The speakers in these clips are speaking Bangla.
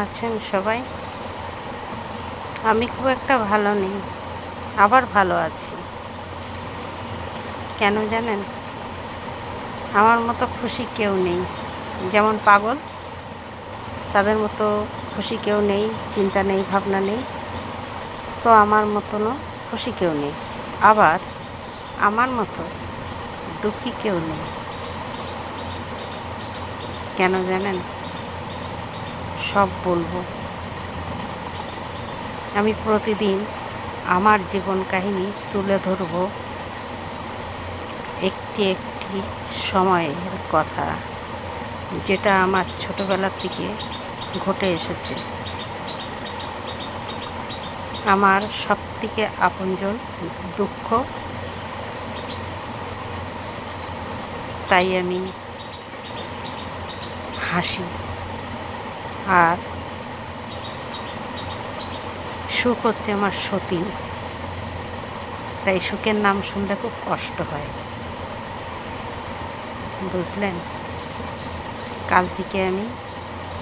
আছেন সবাই? আমি খুব একটা ভালো নেই, আবার ভালো আছি। কেন জানেন? আমার মতো খুশি কেউ নেই। যেমন পাগল, তাদের মতো খুশি কেউ নেই, চিন্তা নেই, ভাবনা নেই। তো আমার মতনও খুশি কেউ নেই। আবার আমার মতো দুঃখী কেউ নেই। কেন জানেন? সব বলবো। আমি প্রতিদিন আমার জীবন কাহিনী তুলে ধরব, একটি একটি সময়ের কথা, যেটা আমার ছোটবেলা থেকে ঘটে এসেছে। আমার সবথেকে আপনজন দুঃখ, তাই আমি হাসি। আর সুখ হচ্ছে আমার সতীন, তাই সুখের নাম শুনলে খুব কষ্ট হয়। বুঝলেন? কাল থেকে আমি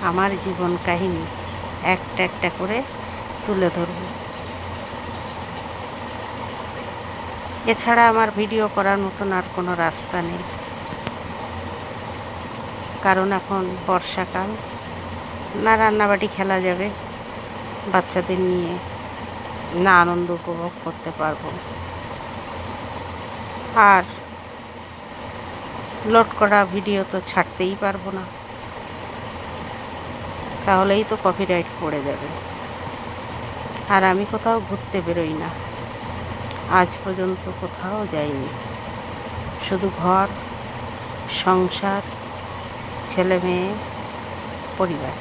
আমার জীবন কাহিনী একটা একটা করে তুলে ধরব। এছাড়া আমার ভিডিও করার মতন আর কোনো রাস্তা নেই, কারণ এখন বর্ষাকাল, না রান্নাবাটি খেলা যাবে বাচ্চাদের নিয়ে, না আনন্দ উপভোগ করতে পারবো। আর লোড করা ভিডিও তো ছাড়তেই পারবো না, তাহলেই তো কপিরাইট পড়ে যাবে। আর আমি কোথাও ঘুরতে বেরোই না, আজ পর্যন্ত কোথাও যাইনি। শুধু ঘর, সংসার, ছেলে মেয়ে, পরিবার।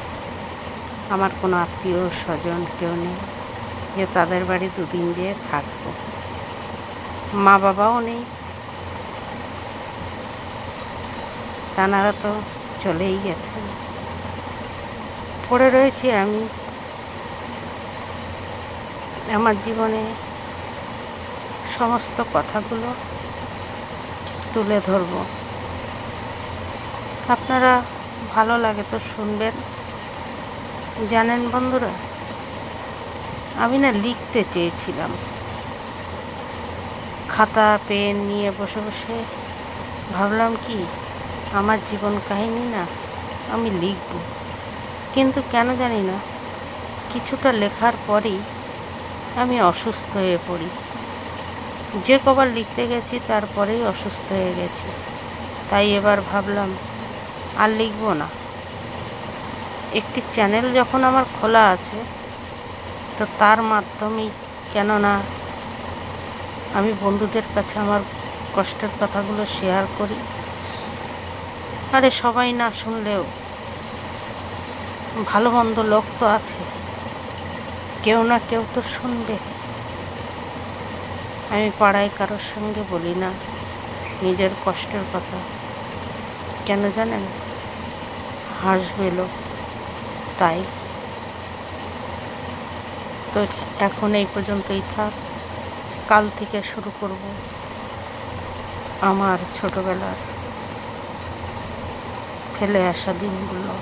আমার কোনো আত্মীয় স্বজন কেউ নেই যে তাদের বাড়ি দুদিন দিয়ে থাকবো। মা বাবাও নেই, তানারা তো চলেই গেছেন। পড়ে রয়েছি আমি। আমার জীবনে সমস্ত কথাগুলো তুলে ধরব। আপনারা ভালো লাগে তো শুনবেন। জানেন বন্ধুরা, আমি না লিখতে চেয়েছিলাম, খাতা পেন নিয়ে বসে বসে ভাবলাম কি আমার জীবন কাহিনী না আমি লিখব, কিন্তু কেন জানি না কিছুটা লেখার পরেই আমি অসুস্থ হয়ে পড়ি। যে কবার লিখতে গেছি তারপরেই অসুস্থ হয়ে গেছি। তাই এবার ভাবলাম আর লিখব না। একটি চ্যানেল যখন আমার খোলা আছে, তো তার মাধ্যমেই, কেননা আমি বন্ধুদের কাছে আমার কষ্টের কথাগুলো শেয়ার করি। আরে সবাই না শুনলেও ভালো মন্দ লোক তো আছে, কেউ না কেউ তো শুনবে। আমি পাড়ায় কারোর সঙ্গে বলি না নিজের কষ্টের কথা। কেন জানেন? হাসবে লোক, তাই। তো এখন এই পর্যন্তই থাক। কাল থেকে শুরু করব আমার ছোটবেলার ফেলে আসা দিনগুলো।